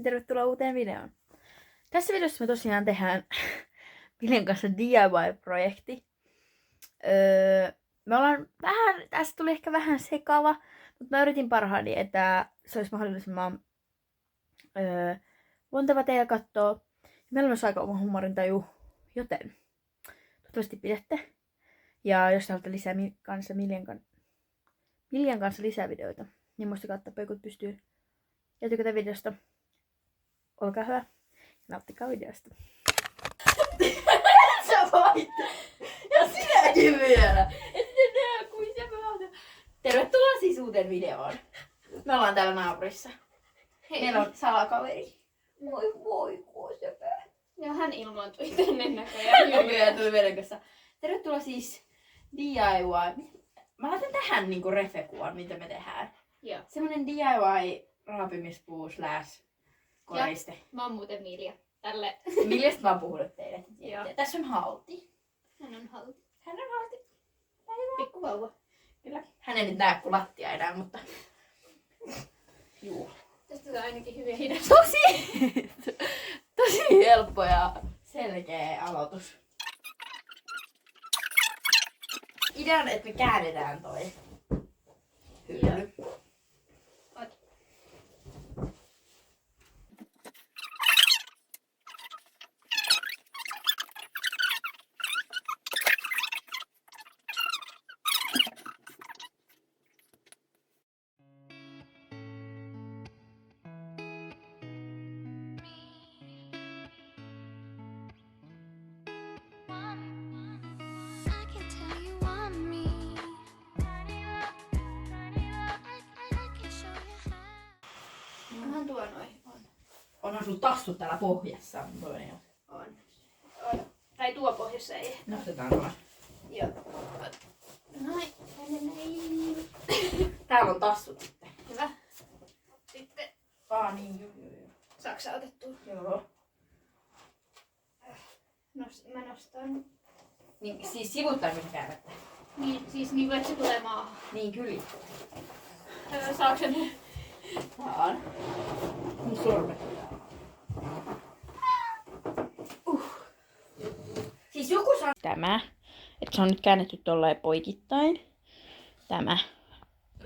tervetuloa uuteen videoon. Tässä videossa me tosiaan tehdään Viljan kanssa DIY-projekti. Me ollaan vähän, tästä tuli ehkä vähän sekava, mutta mä yritin parhaani, että se olisi mahdollisimman luonteva teille katsoa. Meillä on myös aika oma humorintaju, joten toivottavasti pidätte. Ja jos haluatte lisää Viljan kanssa lisää videoita, niin muistakaa ottaa peukut pystyyn ja tykätä videosta. Olkaa hyvä ja nauttikaa videosta. Sä voit! Ja sinäkin vielä! Et näe kuin se pelata. Tervetuloa siis uuteen videoon. Me ollaan täällä naapurissa. Hei. Meillä on salakaveri. Moi, kuusepää. Ja hän ilmaantui tänne näköjään. Näköjään tuli meidän kanssa. Tervetuloa siis DIY. Mä laitan tähän niinku refekuvan, mitä me tehdään. Joo. Semmonen DIY raapimispuu / koriste. Mä oon muuten Milja. Tälle. Millaista mä oon puhunut teille? Joo. Tässä on Halti. Hän on halti. Hän on Halti. Pikku vauva. Kyllä. Hän ei nyt näe kuin lattia enää, mutta... Juu. Tästä on ainakin hyvin hidas. Tosi helppo ja selkeä aloitus. Idea on, että me käännetään toi hylly. Onhan tuo noin. Onhan sulla tassut täällä pohjassa. On. Tai tuo pohjassa ei. Nostetaan noin. Joo. Noin. Näin. Täällä on tassut sitten. Hyvä. Sitten Niin, joo. saaks sä otettua? Joo. Mä nostan. Niin, siis sivuttain kun käännettä. Niin, siis niinku että se tulee maahan. Niin, kyllä. Saaks sä mun? Saan. Mun sormet. Siis joku saa... Tämä, että se on nyt käännetty tolleen poikittain. Tämä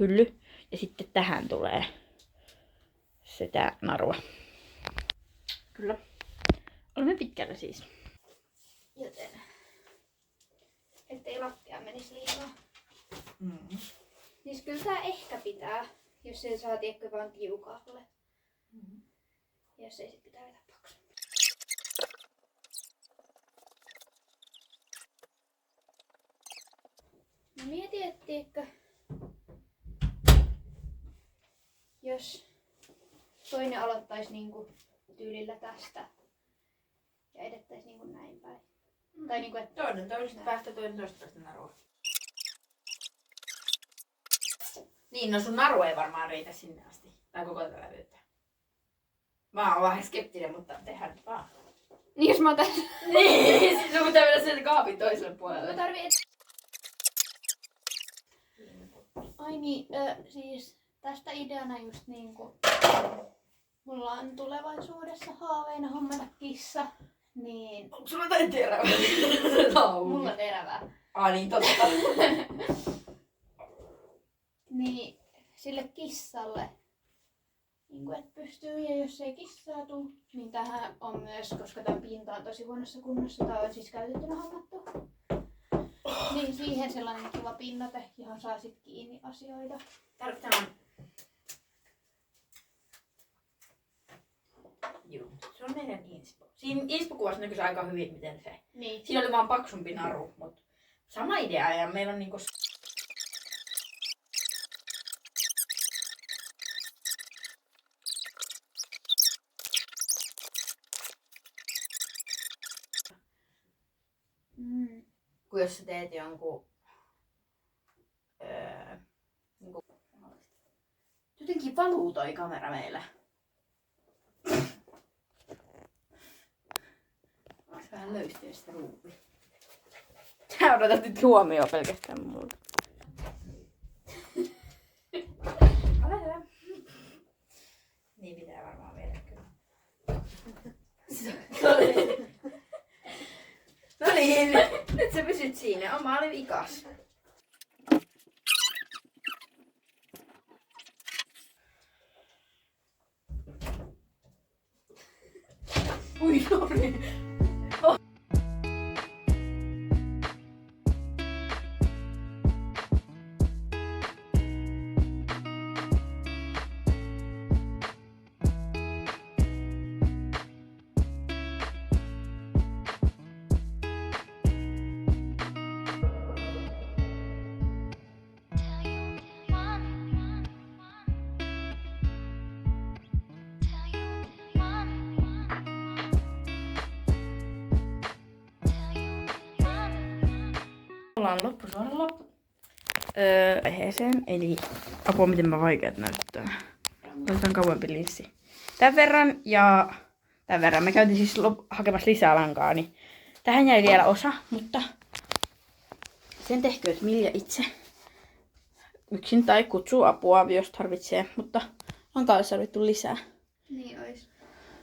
hylly. Ja sitten tähän tulee sitä narua. Kyllä. Olemme pitkällä siis. Joten. Ettei lattia menisi liikaa. Siis kyllä tää ehkä pitää, jos se saa tiedäkö vaan tiukalle. Jos ei sit pitää vetää paksu. Mä mietin, että tiedätkö, jos toinen aloittaisi niinku tyylillä tästä ja edettäisi niinku näin päin. Tai niinku, että Toinen toisesta päästä, toinen toisesta päästä narua. Niin, no sun naru ei varmaan riitä sinne asti. Tai koko tätä lävyyttä. Mä oon vähän skeptinen, mutta tehdään nyt vaan. niin jos mä otan... Niin, siis sun pitää mennä sen kaapin toiselle puolelle. Mä tarvii... Ai niin, siis tästä ideana just niinku... Mulla on tulevaisuudessa haaveina hommata kissa, niin... Onko sulla jotain terävää? Mulla on terävää. Niin totta. Niin sille kissalle, niin että pystyy, ja jos ei kissaa tuu, niin tähän on myös, koska tämä pinta on tosi huonossa kunnossa, tämä on siis käytettynä hommattu. Niin siihen sellainen kiva pinnate, johon saa sit kiinni asioita. Tarvitaan... Joo, se on meidän inspo. Siinä inspo-kuvassa näkyy aika hyvin, miten se... Niin. Siinä oli vaan paksumpi naru, mutta sama idea ja meillä on niinku... Kun jos sä teet jonkun... Niinku... Jotenkin valuu toi kamera meillä. Onks vähän löystyä sitä ruuvi? Sä odotat nyt huomioon pelkästään multa. Ole hyvä. Niin pitää varmaan vielä kyllä. pizza. No niin, nyt sä pysyt siinä. Oma oli vikas. Ui, Nori. Ollaan loppusuoralla aiheeseen, eli apua miten mä vaikeat näyttää. Otetaan kauempi linssi. Tän verran ja tän verran. Me käytiin siis hakemassa lisää lankaa, niin tähän jäi vielä osa, mutta sen tehkööt Milja itse yksin tai kutsuu apua, jos tarvitsee, mutta lankaa olisi tarvittu lisää. Niin ois.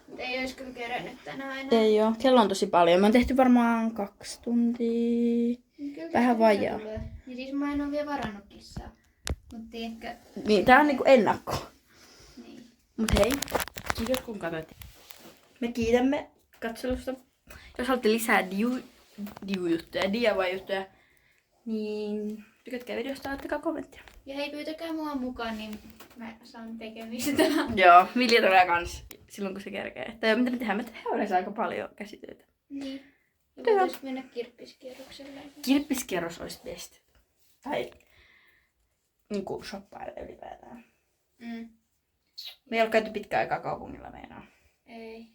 Mut ei ois kyllä kerennyt tänään enää. Ei oo, kello on tosi paljon. Me on tehty varmaan 2 tuntia. Kyllä Vähän vajaa. Ja siis mä en oo vielä varannut kissaa. Mut tiedätkö? Niin, tää on niinku ennakko. Niin. Mut hei, kiitos kun katsoit. Me kiitämme katselusta. Jos haluatte lisää diu-juttuja, DIY-juttuja, niin tykätkää videosta, laittakaa kommenttia. Ja hei, pyytäkää mua mukaan, niin mä saan tekemistä. Joo, Milja tulee kans silloin kun se kerkee. Tai mitä me tehdään? Me tehdään yleensä aika paljon käsitöitä. Niin. Ja Joo. voitais mennä kirppiskierrokselle. Kirppiskierros olisi best. Tai niinku shoppailla ylipäätään. Mm. Me ei ole käyty pitkään aikaa kaupungilla meinaa. Ei.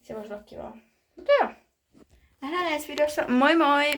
Se voisi olla kivaa. Mutta joo. Nähdään ensi videossa. Moi moi!